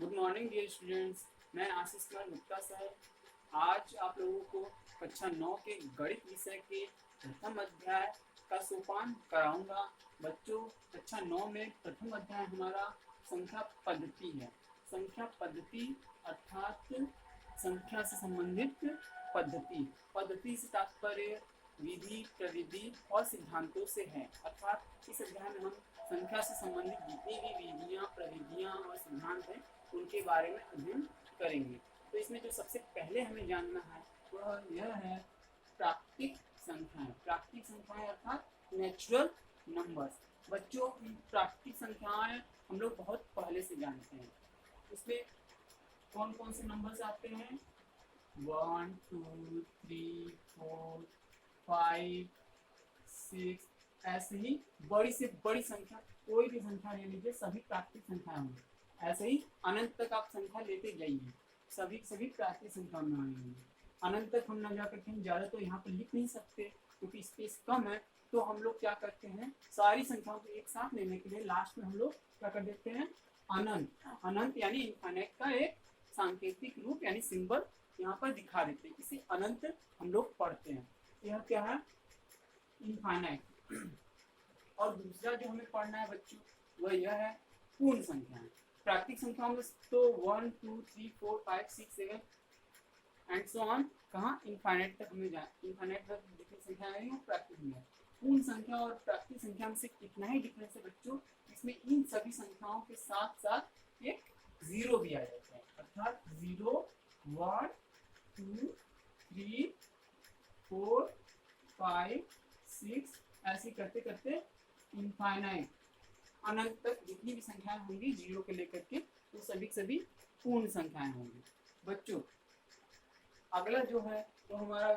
Good morning dear students. मैं Ashish Kumar Gupta sir आज आप लोगों को कक्षा 9 के गणित विषय के प्रथम अध्याय का सोपान कराऊंगा। बच्चों, कक्षा 9 में प्रथम अध्याय हमारा संख्या पद्धति है। संख्या पद्धति अर्थात संख्या से संबंधित पद्धति। पद्धति से तात्पर्य विधि, प्रविधि और सिद्धांतों से है। अर्थात इस अध्याय में हम संख्या से संबंधित जितनी भी विधियाँ, प्रविधियाँ और सिद्धांत हैं उनके बारे में अध्ययन करेंगे। तो इसमें जो सबसे पहले हमें जानना है वह यह है प्राकृतिक संख्याएं। प्राकृतिक संख्याएं अर्थात नेचुरल नंबर्स। बच्चों, प्राकृतिक संख्याएं हम लोग बहुत पहले से जानते हैं। इसमें कौन कौन से नंबर्स आते हैं? 1 2 3 4 5 6, ऐसे ही बड़ी से बड़ी संख्या, कोई भी संख्या ले लीजिए, सभी प्राकृतिक संख्याएं होंगी। ऐसे ही अनंत तक आप संख्या लेते जाइए, सभी प्राकृतिक संख्या में आएंगे। अनंत तक हम ना जा करके हम ज़्यादा तो यहाँ पर लिख नहीं सकते क्योंकि स्पेस कम है। तो हम लोग क्या करते हैं, सारी संख्याओं को एक साथ लेने के लिए लास्ट में हम लोग क्या कर देते हैं, अनंत। अनंत यानी इनफाइनाइट का एक सांकेतिक रूप यानी सिंबल यहाँ पर दिखा देते हैं। इसे अनंत हम लोग पढ़ते हैं। यह क्या है? इनफाइनाइट। और दूसरा जो हमें पढ़ना है बच्चों वह यह है पूर्ण संख्याएं। प्राकृतिक संख्याओं में तो 1 2 3 4 5 6 7 एंड सो ऑन, कहाँ इनफाइनाइट तक हमें जाए। इनफाइनाइट तक जितनी संख्याएं हैं वो प्राकृतिक में है। पूर्ण संख्या और प्राकृतिक संख्या में से कितना ही डिफरेंस है बच्चों, इसमें इन सभी संख्याओं के साथ साथ एक जीरो भी आ जाता है। अर्थात 0 1 2 3 4 5 6 ऐसे करते करते इनफाइनाइट अनंत तक जितनी भी संख्याएं होंगी जीरो के लेकर के वो सभी पूर्ण संख्याएं होंगी। बच्चों, अगला जो है वो हमारा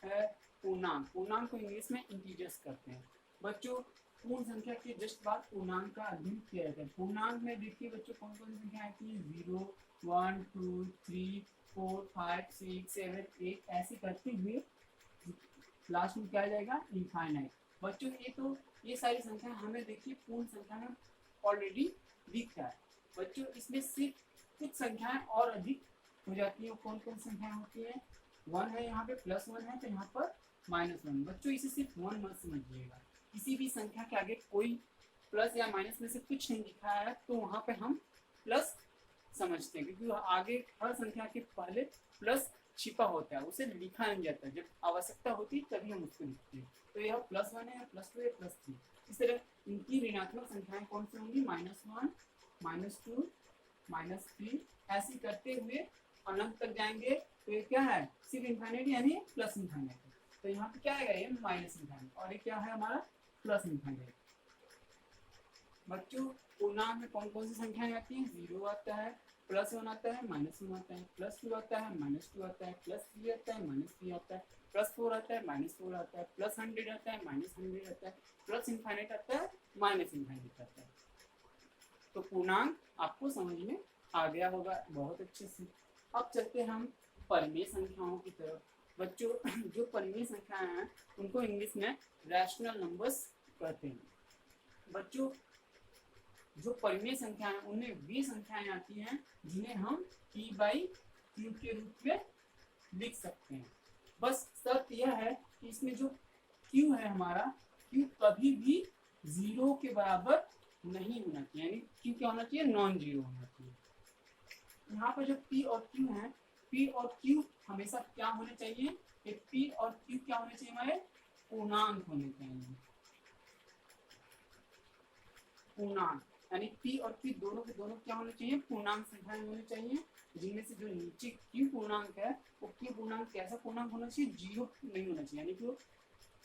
है पूर्णांक। पूर्णांक को इंग्लिश में इंटीजर्स करते हैं। बच्चों, पूर्ण संख्या के जस्ट बाद पूर्णांक का अध्ययन किया जाता है। पूर्णांक में देखिए बच्चों कौन कौन सी संख्या आती है, 0 1 2 3 4 5 6 7 8 ऐसे करते हुए लास्ट में क्या आ जाएगा, इनफाइनाइट। बच्चों, ये सारी संख्या हमें देखिए पूर्ण संख्या में ऑलरेडी दिख रहा है। बच्चों, इसमें सिर्फ कुछ संख्याएं और अधिक हो जाती है। कौन कौन संख्याएं होती है? 1 है, यहाँ पे +1 है तो यहाँ पर -1। बच्चों, इसे सिर्फ 1 मत समझिएगा। किसी भी संख्या के आगे कोई प्लस या माइनस में से कुछ नहीं लिखा है तो वहाँ पे हम प्लस समझते हैं, क्योंकि आगे हर संख्या के पहले प्लस छिपा होता है, उसे लिखा नहीं जाता। जब आवश्यकता होती है तभी हम उसको लिखते हैं। तो यह +1 है, +2 है, +3। इस तरह इनकी ऋणात्मक संख्याएं कौन सी होंगी, -1 -2 -3 ऐसे करते हुए अनंत तक जाएंगे। तो ये क्या है, सिर्फ इनफाइनाइट यानी प्लस इनफाइनाइट। तो यहाँ पे क्या आएगा, ये माइनस इनफाइनाइट और ये क्या है हमारा प्लस इनफाइनाइट। बच्चों, पूर्णांक में कौन कौन सी संख्याएं आती हैं? 0 आता है, +1 आता है, -1 आता है, +2 आता है, -2 आता है, +3 आता है, -3 आता है, +4 आता है, -4 आता है, +100 आता है, -100 आता है, प्लस इनफाइनाइट आता है, माइनस इनफाइनाइट आता है। तो पूर्णांक आपको समझ में आ गया होगा बहुत अच्छे से। अब चलते हम परिमेय संख्याओं की तरफ। बच्चों, जो परिमेय संख्याएं हैं उनको इंग्लिश में रैशनल नंबर्स कहते हैं। बच्चों, जो परिमेय संख्याएं हैं उनमें वे संख्याएं आती हैं जिन्हें हम P/Q के रूप में लिख सकते हैं। बस शर्त यह है कि इसमें जो Q है हमारा, Q कभी भी 0 के बराबर नहीं होना चाहिए, यानी Q क्या होना चाहिए, नॉन जीरो होना चाहिए। यहाँ पर जो P और Q है, P और Q हमेशा क्या होने चाहिए, P और Q क्या होने चाहिए, हमारे पूर्णांक होने चाहिए। पूर्णांक यानी P और Q दोनों के दोनों क्या होने चाहिए, पूर्णांक संख्याएं होनी चाहिए। जिनमें से जो नीचे Q पूर्णांक है वो Q पूर्णांक कैसा पूर्णांक होना चाहिए, 0 नहीं होना चाहिए, यानी कि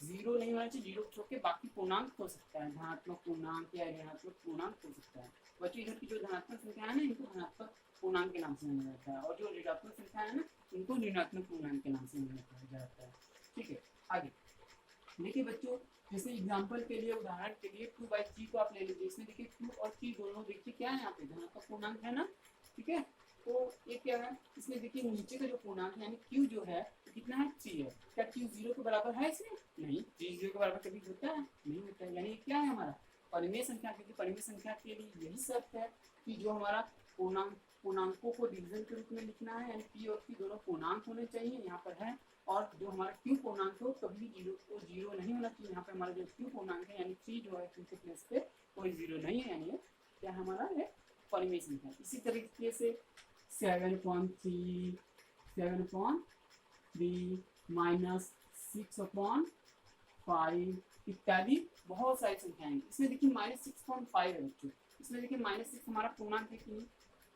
0 नहीं होना चाहिए। 0 छोड़ के बाकी पूर्णांक हो सकता है, धनात्मक पूर्णांक या ऋणात्मक पूर्णांक हो सकता है। बच्चों, इधर की जो धनात्मक संख्या है ना इनको धनात्मक पूर्णांक के नाम से जाना जाता है, और जो ऋणात्मक संख्या है ना इनको ऋणात्मक पूर्णांक के नाम से जाना जाता है। ठीक है, आगे देखिए बच्चों, जैसे एग्जांपल के लिए, उदाहरण के लिए 2/3 को आप ले लीजिए। इसमें देखिए 2 और 3 दोनों देखिए क्या है, यहाँ पे धनात्मक पूर्णांक है ना। ठीक है, तो ये क्या है, इसमें देखिए नीचे का जो पूर्णांक है यानी Q जो है कितना है, 3 है। क्या Q 0 के बराबर है इसमें? नहीं, 0 के बराबर कभी होता है नहीं होता है। यानी क्या है हमारा परिमेय संख्या, क्योंकि परिमेय संख्या के लिए यही शर्त है कि जो हमारा पूर्णांक पूर्णांकों को डिवीजन के रूप में लिखना है, यानी p और q दोनों पूर्णांक होने चाहिए, यहाँ पर है। और जो हमारा q पूर्णांक हो कभी भी जीरो नहीं होना चाहिए। यहाँ पे हमारा जो q पूर्णांक है यानी 3 जो है q के प्लेस पे कोई जीरो नहीं है, यानी क्या हमारा है परिमेय संख्या। इसी तरीके से 7/3 -6/5 इत्यादि बहुत सारी संख्याएं। इसमें देखिए -6.5 है बच्चों। इसमें देखिए -6 हमारा पूर्णांक है कि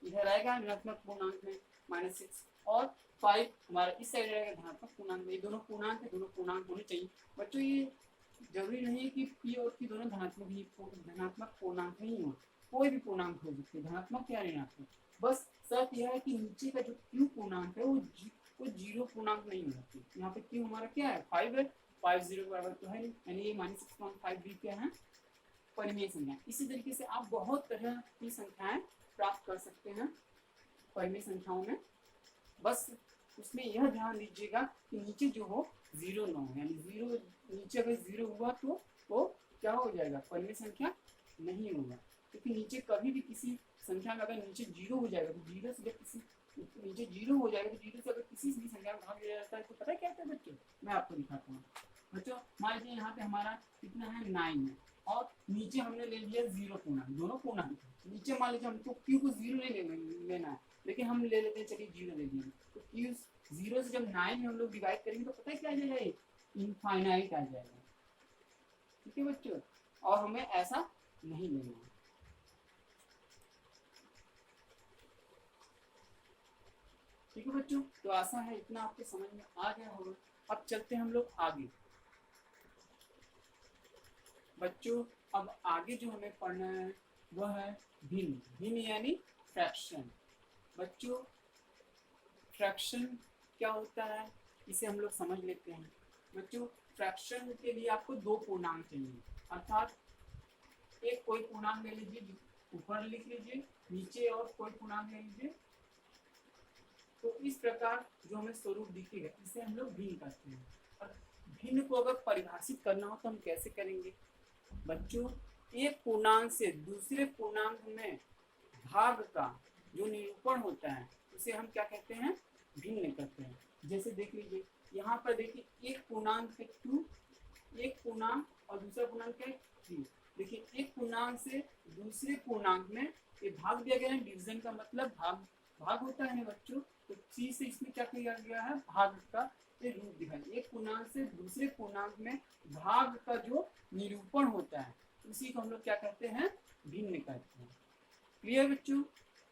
इधर आएगा ऋणात्मक पूर्णांक में -6, और 5 हमारा इस साइड रहेगा धनात्मक पूर्णांक में। ये दोनों पूर्णांक है, दोनों पूर्णांक होने चाहिए बच्चों। ये जरूरी नहीं है कि p और q दोनों धनात्मक पूर्णांक ही हो, कोई भी पूर्णांक हो सकते हैं, धनात्मक या ऋणात्मक। बस शर्त यह है कि नीचे का जो q पूर्णांक है वो जीरो पूर्णांक नहीं होना चाहिए। यहाँ पे q हमारा क्या है 5 है, 5 0 के बराबर तो है नहीं, यानी ये -6.5 भी क्या है परिमेय संख्या। इसी तरीके से आप बहुत तरह की संख्याएं प्राप्त कर सकते हैं परिमेय संख्याओं में। बस उसमें यह ध्यान दीजिएगा कि नीचे जो हो जीरो न हो, यानी जीरो नीचे अगर जीरो हुआ तो वो क्या हो जाएगा परिमेय संख्या नहीं होगा। क्योंकि नीचे कभी भी किसी संख्या में अगर नीचे जीरो हो जाएगा तो जीरो से जब किसी नीचे जीरो हो जाएगा तो जीरो से अगर किसी भी संख्या में भाग दिया जाता है तो पता है क्या होता है बच्चों, मैं आपको दिखाता हूँ। बच्चों मान लीजिए यहाँ पे हमारा कितना है 9 है, और नीचे हमने ले लिया जीरो पूर्णांक, दोनों पूर्णांक। नीचे मान लीजिए हमको q को जीरो नहीं लेना है, लेकिन हम ले लेते हैं चलिए जीरो ले लिया। तो q जीरो से जब 9 में हम लोग डिवाइड करेंगे तो पता है क्या आ जाएगा, इनफाइनाइट आ जाएगा। ठीक है बच्चों, और हमें ऐसा नहीं लेना है। ठीक है बच्चों, तो आशा है इतना आपके समझ में आ गया होगा। अब चलते हैं हम लोग आगे। बच्चों अब आगे जो हमें पढ़ना है वह है भिन्न। भिन्न यानी फ्रैक्शन। बच्चों फ्रैक्शन क्या होता है इसे हम लोग समझ लेते हैं। बच्चों फ्रैक्शन के लिए आपको दो पूर्णांक चाहिए, अर्थात एक कोई पूर्णांक ले लीजिए, ऊपर लिख लीजिए, नीचे और कोई पूर्णांक ले लीजिए। तो इस प्रकार जो हमें स्वरूप दिखेगा इसे हम लोग भिन्न कहते हैं। और भिन्न को अगर परिभाषित करना हो तो हम कैसे करेंगे बच्चों, एक पूर्णांक से दूसरे पूर्णांक में भाग का जो निरूपण होता है उसे हम क्या कहते हैं, भिन्न कहते हैं। जैसे देख लीजिए यहाँ पर देखिए एक पूर्णांक है 2, एक पूर्णांक और दूसरा पूर्णांक है 3। देखिए एक पूर्णांक से दूसरे पूर्णांक में ये भाग दिया गया है, डिवीजन का मतलब भाग होता है बच्चों। तो 3 से इसमें क्या किया गया है, भाग का रूप दिखाई। एक पूर्णांक से दूसरे पूर्णांक में भाग का जो निरूपण होता है उसी को हम लोग क्या कहते हैं, भिन्न कहते हैं। क्लियर बच्चों,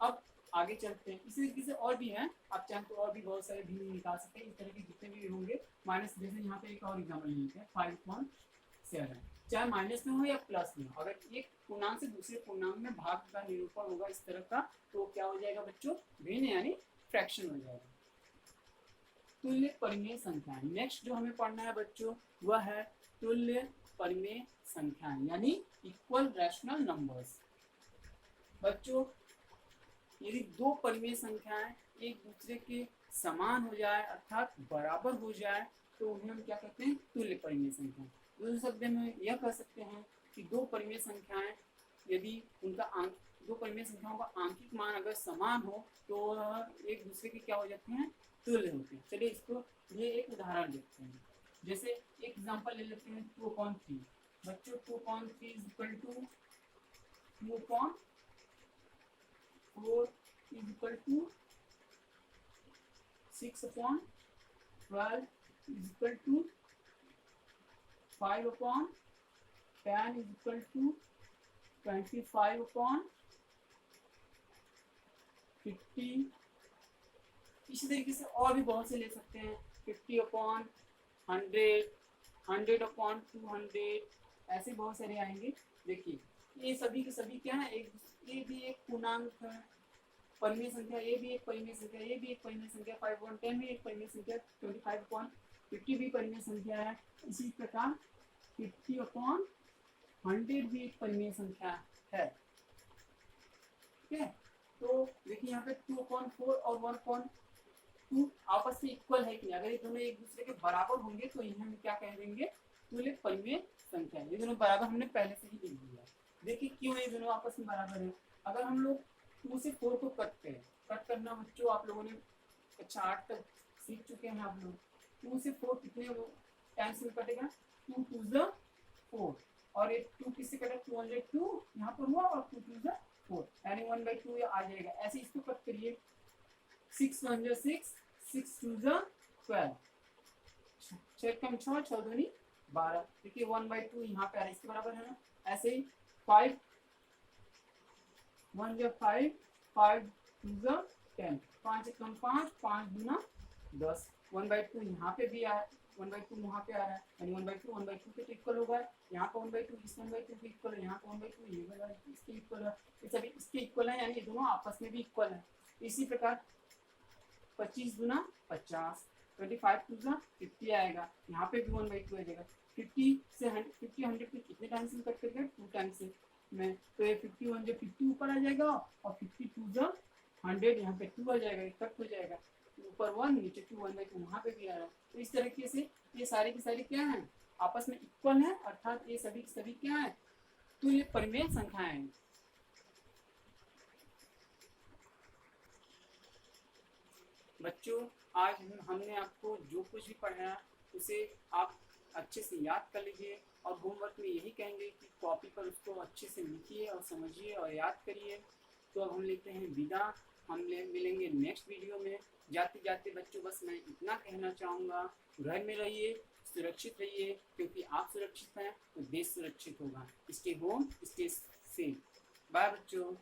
अब आगे चलते हैं। इसी तरीके से और भी हैं, आप चाहें तो और भी बहुत सारे भिन्न निकाल सकते हैं। इस तरह के जितने भी होंगे माइनस, जैसे यहाँ पे एक और एग्जाम्पल लेते हैं 5.7, चाहे माइनस में हो या प्लस में हो, अगर एक पूर्णांक से दूसरे पूर्णांक में भाग का निरूपण होगा इस तरह का तो क्या हो जाएगा बच्चों, भिन्न यानी फ्रैक्शन हो जाएगा। तुल्य परिमेय संख्याएं। नेक्स्ट जो हमें पढ़ना है बच्चों वह है तुल्य परिमेय संख्याएं यानी इक्वल रैशनल नंबर्स। बच्चों यदि दो परिमेय संख्याएं एक दूसरे के समान हो जाए अर्थात बराबर हो जाए तो उन्हें हम क्या कहते हैं, तुल्य परिमेय संख्या। दूसरे शब्द में यह कह सकते हैं कि दो परिमेय संख्याएं यदि उनका दो परिमेय संख्याओं का आंकिक मान अगर समान हो तो एक दूसरे के क्या हो जाते हैं, तुल्य होते हैं। चलिए इसको ये एक उदाहरण देखते हैं। जैसे एक एग्जांपल ले लेते हैं 2/3। बच्चों 2/3 is equal to 2/4 is equal to 6/12 is equal to 5/10 is equal to 25/50। इसी तरीके से और भी बहुत से ले सकते हैं, 50/100, 100/200, ऐसे बहुत सारे आएंगे। देखिए ये सभी के सभी क्या है, ये भी एक पूर्णांक है परिमेय संख्या, ये भी एक परिमेय संख्या, ये भी एक परिमेय संख्या, 5/10 भी एक परिमेय संख्या, 25/50 भी परिमेय संख्या है। इसी प्रकार 50/100 भी एक परिमेय संख्या है। ठीक है, तो देखिए यहाँ पे 2/4 और 1/2 आपस में इक्वल है कि नहीं। अगर ये दोनों एक दूसरे के बराबर होंगे तो इन्हें हम क्या कह देंगे, तुल्य परिमेय संख्या। ये दोनों बराबर हमने पहले से ही लिख दिया। देखिए क्यों ये दोनों आपस में बराबर है। अगर हम लोग 2 से 4 को कट आप लोगों ने कक्षा 8 तक सीख चुके हैं आप लोग। 2 से 4 कितने टाइम्स में कटेगा? 2 2 ज़ 4 और ये 2 किससे कटा? 202 यहाँ पर हुआ और 2 2 ज़ 4 यानी 1/2 आ जाएगा। ऐसे इसको कट करिए। 6 1 ज़ 6 6 2 ज़ 12 6 कम 6 6 दूनी 12। देखिए 1/2 यहाँ पे आ रहा है, इसके बराबर है ना। ऐसे ही 5 1 ज़ 5 5 2 ज़ 10 5 कम 5 5 दूना 10 1/2 यहाँ पे भी आ 1/2 वहाँ पे आ रहा है यानी 1/2 के तो इक्वल होगा। यहाँ पर 1/2 इस 1/2 के इक्वल है, यहाँ पर 1/2 ये वाला इसके इक्वल है, ये सभी इसके इक्वल है यानी ये दोनों आपस में भी इक्वल है। इसी प्रकार 25 दूना 50 25 2 ज़ 50 आएगा, यहाँ पे भी 1/2 आ जाएगा। 50 से 100 को कितने टाइम्स में कट करेगा? 2 टाइम्स से में, तो ये 51 जो 50 ऊपर आ जाएगा और 52 ज़ 100 यहाँ पे 2 आ जाएगा, कट हो जाएगा। ऊपर 1 नीचे 2 1/2 वहाँ पे भी आ रहा है। तो इस तरीके से ये सारी की सारी क्या है? आपस में इक्वल है, अर्थात ये सभी सभी क्या है? तो ये परिमेय संख्याएं हैं। बच्चों आज हमने आपको जो कुछ भी पढ़ाया उसे आप अच्छे से याद कर लीजिए और होमवर्क में यही कहेंगे कि कॉपी पर उसको अच्छे से लिखिए और समझिए और याद करिए। तो अब हम लेते हैं विदा, हम मिलेंगे नेक्स्ट वीडियो में। जाते जाते बच्चों बस मैं इतना कहना चाहूँगा, घर में रहिए, सुरक्षित रहिए, क्योंकि आप सुरक्षित हैं तो देश सुरक्षित होगा। Stay home stay safe. Bye बच्चों।